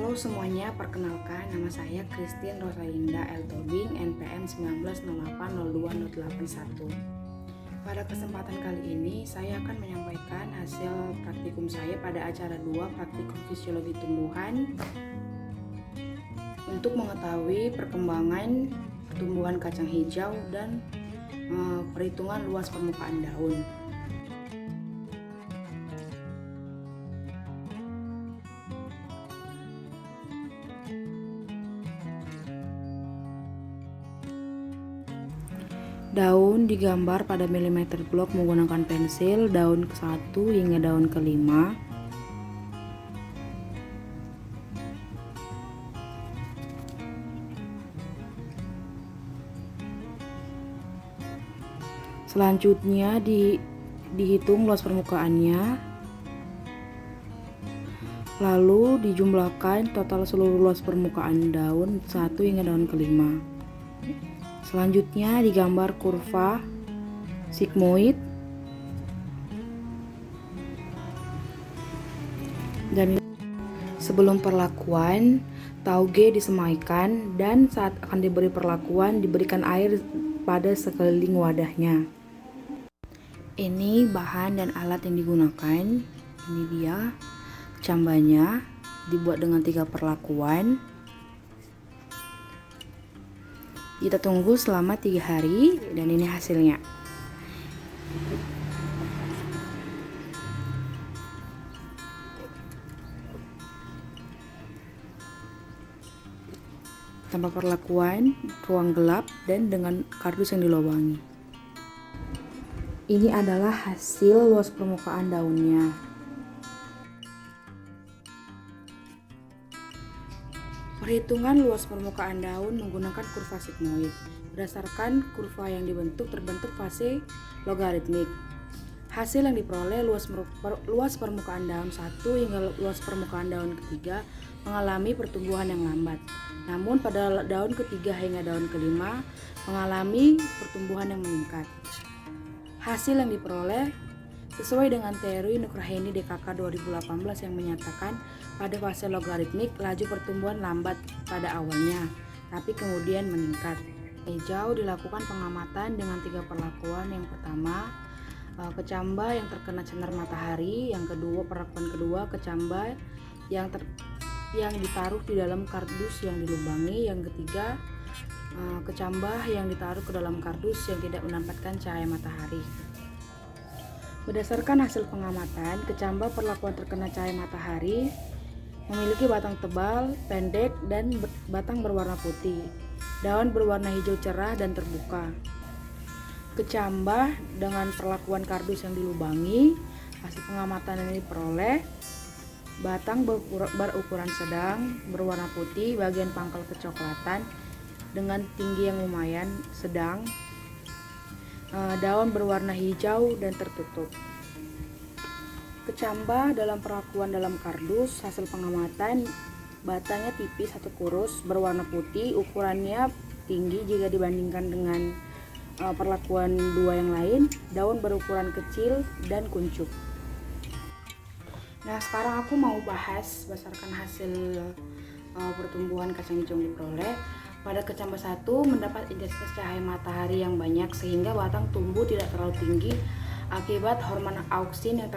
Halo semuanya, perkenalkan nama saya Christine Rosalinda L. Tobing, NPM 19080281. Pada kesempatan kali ini, saya akan menyampaikan hasil praktikum saya pada acara 2 praktikum fisiologi tumbuhan untuk mengetahui perkembangan pertumbuhan kacang hijau dan perhitungan luas permukaan daun. Daun digambar pada milimeter blok menggunakan pensil daun ke-1 hingga daun ke-5. Selanjutnya dihitung luas permukaannya, lalu dijumlahkan total seluruh luas permukaan daun 1 hingga daun ke-5. Selanjutnya digambar kurva sigmoid dan sebelum perlakuan tauge disemaikan dan saat akan diberi perlakuan diberikan air pada sekeliling wadahnya. Ini bahan dan alat yang digunakan. Ini dia kecambahnya, dibuat dengan 3 perlakuan. Kita tunggu selama 3 hari dan ini hasilnya. Tanpa perlakuan, ruang gelap dan dengan kardus yang dilubangi. Ini adalah hasil luas permukaan daunnya. Perhitungan luas permukaan daun menggunakan kurva sigmoid. Berdasarkan kurva yang terbentuk fase logaritmik. Hasil yang diperoleh luas permukaan daun 1 hingga luas permukaan daun ketiga mengalami pertumbuhan yang lambat. Namun pada daun ketiga hingga daun kelima mengalami pertumbuhan yang meningkat. Hasil yang diperoleh sesuai dengan teori Nugraini DKK 2018 yang menyatakan pada fase logaritmik laju pertumbuhan lambat pada awalnya, tapi kemudian meningkat. Hijau dilakukan pengamatan dengan 3 perlakuan. Yang pertama, kecambah yang terkena sinar matahari. Yang kedua, perlakuan kedua, kecambah yang ditaruh di dalam kardus yang dilubangi. Yang ketiga, kecambah yang ditaruh ke dalam kardus yang tidak mendapatkan cahaya matahari. Berdasarkan hasil pengamatan, kecambah perlakuan terkena cahaya matahari memiliki batang tebal, pendek, dan batang berwarna putih. Daun berwarna hijau cerah dan terbuka. Kecambah dengan perlakuan kardus yang dilubangi, hasil pengamatan yang diperoleh, batang berukuran sedang, berwarna putih, bagian pangkal kecoklatan dengan tinggi yang lumayan sedang, daun berwarna hijau dan tertutup. Kecambah dalam perlakuan dalam kardus, hasil pengamatan, batangnya tipis atau kurus, berwarna putih, ukurannya tinggi jika dibandingkan dengan perlakuan 2 yang lain, daun berukuran kecil dan kuncup. Nah, sekarang aku mau bahas berdasarkan hasil pertumbuhan kacang hijau yang diperoleh. Pada kecambah 1 mendapat intensitas cahaya matahari yang banyak sehingga batang tumbuh tidak terlalu tinggi akibat hormon auksin yang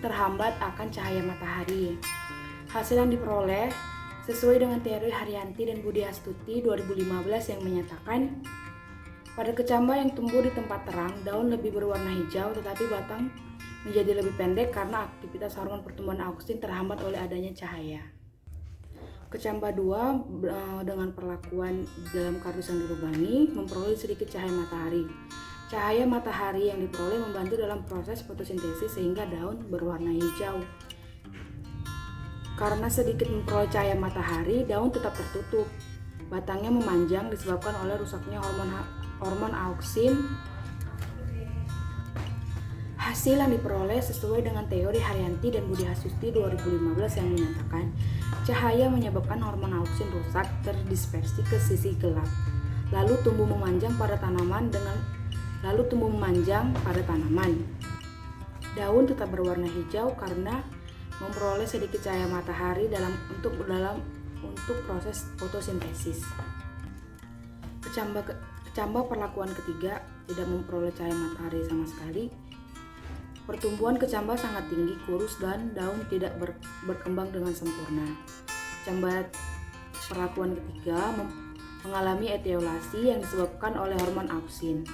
terhambat akan cahaya matahari. Hasil yang diperoleh sesuai dengan teori Haryanti dan Budi Astuti 2015 yang menyatakan pada kecambah yang tumbuh di tempat terang, daun lebih berwarna hijau tetapi batang menjadi lebih pendek karena aktivitas hormon pertumbuhan auksin terhambat oleh adanya cahaya. Kecambah 2 dengan perlakuan dalam kardus yang dilubangi memperoleh sedikit cahaya matahari. Cahaya matahari yang diperoleh membantu dalam proses fotosintesis sehingga daun berwarna hijau. Karena sedikit memperoleh cahaya matahari, daun tetap tertutup. Batangnya memanjang disebabkan oleh rusaknya hormon auksin. Hasil yang diperoleh sesuai dengan teori Haryanti dan Budi Astuti 2015 yang menyatakan cahaya menyebabkan hormon auksin rusak terdispersi ke sisi gelap, lalu tumbuh memanjang pada tanaman. Daun tetap berwarna hijau karena memperoleh sedikit cahaya matahari untuk proses fotosintesis. Kecambah perlakuan ketiga, tidak memperoleh cahaya matahari sama sekali. Pertumbuhan kecambah sangat tinggi, kurus, dan daun tidak berkembang dengan sempurna. Kecambah perlakuan ketiga mengalami etiolasi yang disebabkan oleh hormon auksin.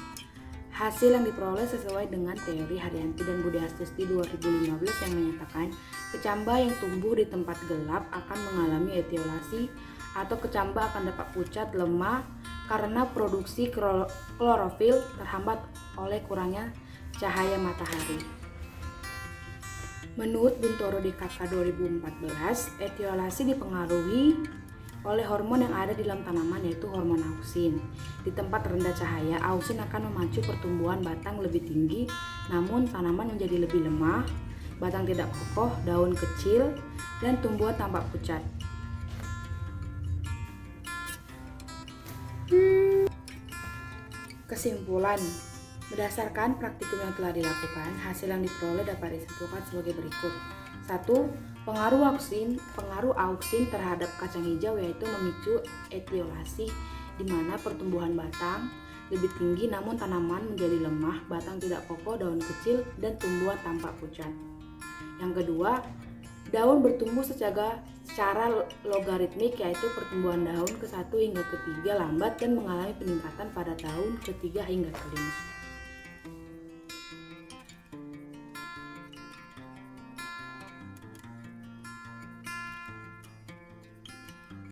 Hasil yang diperoleh sesuai dengan teori Haryanti dan Budi Astuti 2015 yang menyatakan kecambah yang tumbuh di tempat gelap akan mengalami etiolasi atau kecambah akan dapat pucat, lemah karena produksi klorofil terhambat oleh kurangnya cahaya matahari. Menurut Buntoro DKK 2014, etiolasi dipengaruhi oleh hormon yang ada di dalam tanaman, yaitu hormon auksin. Di tempat rendah cahaya, auksin akan memacu pertumbuhan batang lebih tinggi, namun tanaman menjadi lebih lemah, batang tidak kokoh, daun kecil, dan tumbuhan tampak pucat. Kesimpulan, berdasarkan praktikum yang telah dilakukan, hasil yang diperoleh dapat disimpulkan sebagai berikut. 1. Pengaruh auksin terhadap kacang hijau yaitu memicu etiolasi di mana pertumbuhan batang lebih tinggi namun tanaman menjadi lemah, batang tidak kokoh, daun kecil, dan tumbuhan tampak pucat. Yang kedua, daun bertumbuh secara logaritmik yaitu pertumbuhan daun ke-1 hingga ke-3 lambat dan mengalami peningkatan pada tahun ke-3 hingga ke-5.